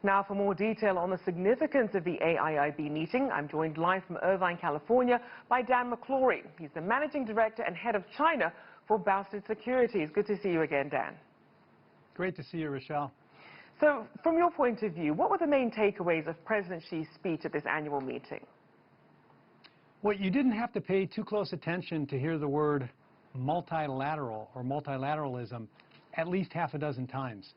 Now, for more detail on the significance of the AIIB meeting, I'm joined live from Irvine, California by Dan McClory. He's the Managing Director and Head of China for Boustead Securities. Good to see you again, Dan. Great to see you, Rochelle. So, from your point of view, what were the main takeaways of President Xi's speech at this annual meeting? Well, you didn't have to pay too close attention to hear the word multilateral or multilateralism at least half a dozen times.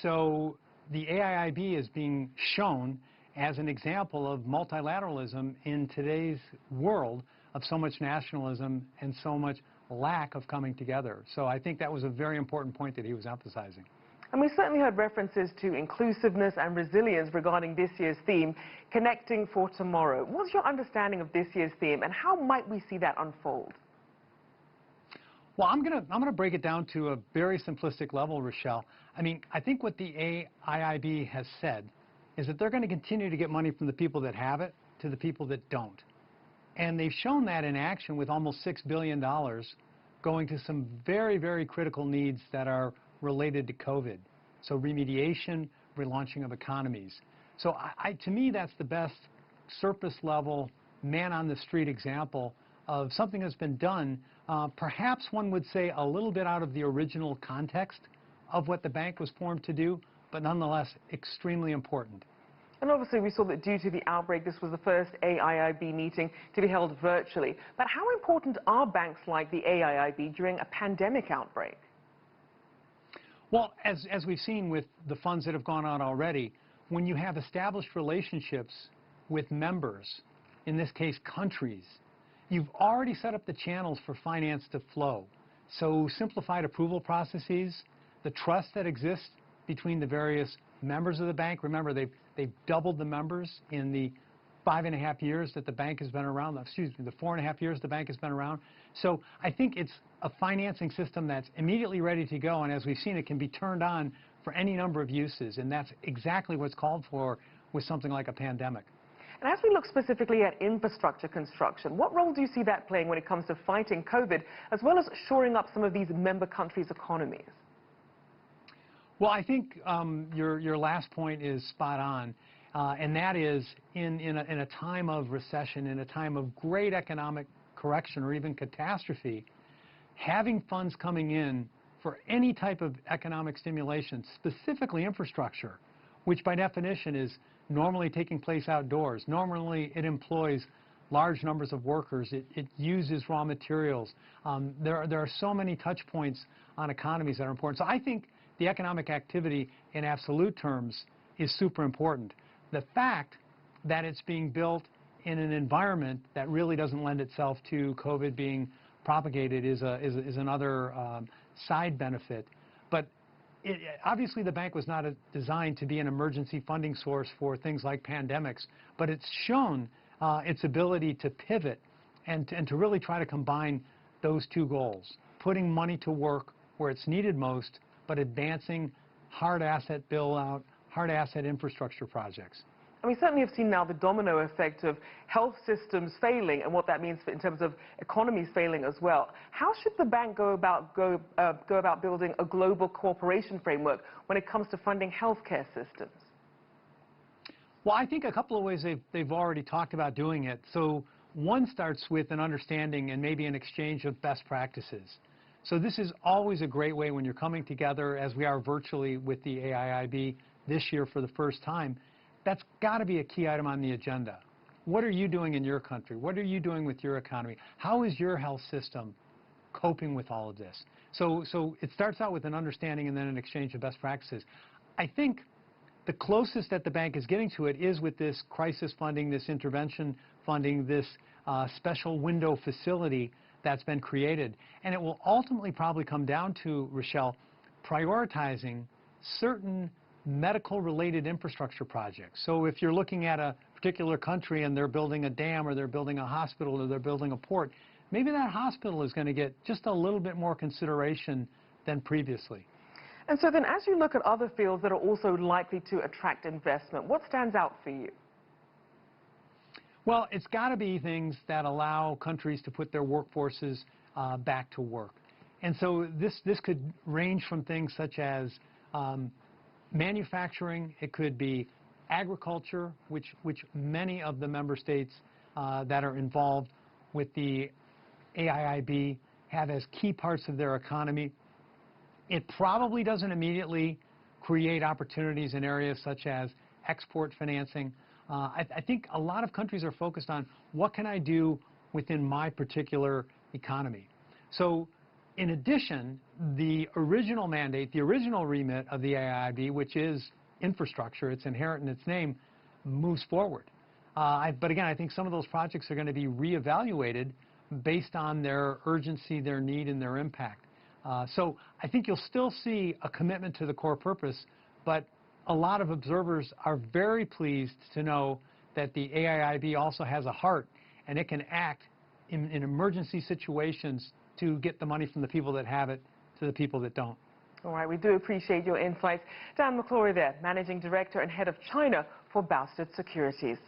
So the AIIB is being shown as an example of multilateralism in today's world of so much nationalism and so much lack of coming together. So I think that was a very important point that he was emphasizing. And we certainly heard references to inclusiveness and resilience regarding this year's theme, Connecting for Tomorrow. What's your understanding of this year's theme, and how might we see that unfold? Well, I'm gonna break it down to a very simplistic level, Rochelle. I mean, I think what the AIIB has said is that they're going to continue to get money from the people that have it to the people that don't. And they've shown that in action with almost $6 billion going to some very, very critical needs that are related to COVID. So remediation, relaunching of economies. So to me, that's the best surface level, man on the street example of something that's been done, perhaps one would say a little bit out of the original context of what the bank was formed to do, but nonetheless extremely important. And obviously we saw that due to the outbreak, this was the first AIIB meeting to be held virtually. But how important are banks like the AIIB during a pandemic outbreak? Well, as we've seen with the funds that have gone out already, when you have established relationships with members, in this case countries, you've already set up the channels for finance to flow. So simplified approval processes, the trust that exists between the various members of the bank. Remember, they've doubled the members in the 5.5 years that the bank has been around, excuse me, the 4.5 years the bank has been around. So I think it's a financing system that's immediately ready to go, and as we've seen, it can be turned on for any number of uses, and that's exactly what's called for with something like a pandemic. And as we look specifically at infrastructure construction, what role do you see that playing when it comes to fighting COVID, as well as shoring up some of these member countries' economies? Well, I think your last point is spot on, and that is in a time of recession, in a time of great economic correction or even catastrophe, having funds coming in for any type of economic stimulation, specifically infrastructure, which by definition is normally taking place outdoors. Normally it employs large numbers of workers. It uses raw materials. There are so many touch points on economies that are important. So I think the economic activity in absolute terms is super important. The fact that it's being built in an environment that really doesn't lend itself to COVID being propagated is another side benefit. But obviously the bank was not designed to be an emergency funding source for things like pandemics, but it's shown its ability to pivot and to really try to combine those two goals, putting money to work where it's needed most, but advancing hard asset build-out, hard asset infrastructure projects. And we certainly have seen now the domino effect of health systems failing and what that means in terms of economies failing as well. How should the bank go about building a global cooperation framework when it comes to funding healthcare systems? Well, I think a couple of ways they've already talked about doing it. So one starts with an understanding and maybe an exchange of best practices. So this is always a great way when you're coming together, as we are virtually with the AIIB this year for the first time. That's got to be a key item on the agenda. What are you doing in your country? What are you doing with your economy? How is your health system coping with all of this? So it starts out with an understanding and then an exchange of best practices. I think the closest that the bank is getting to it is with this crisis funding, this intervention funding, this special window facility that's been created. And it will ultimately probably come down to, Rochelle, prioritizing certain medical-related infrastructure projects. So if you're looking at a particular country and they're building a dam or they're building a hospital or they're building a port, maybe that hospital is going to get just a little bit more consideration than previously. And so then as you look at other fields that are also likely to attract investment, what stands out for you? Well, it's got to be things that allow countries to put their workforces back to work. And so this could range from things such as manufacturing, it could be agriculture, which many of the member states that are involved with the AIIB have as key parts of their economy. It probably doesn't immediately create opportunities in areas such as export financing. I think a lot of countries are focused on what can I do within my particular economy. So in addition, the original mandate, the original remit of the AIIB, which is infrastructure, it's inherent in its name, moves forward. But again, I think some of those projects are going to be reevaluated based on their urgency, their need, and their impact. So I think you'll still see a commitment to the core purpose, but a lot of observers are very pleased to know that the AIIB also has a heart, and it can act in emergency situations to get the money from the people that have it to the people that don't. All right, we do appreciate your insights. Dan McClory there, Managing Director and Head of China for Boustead Securities.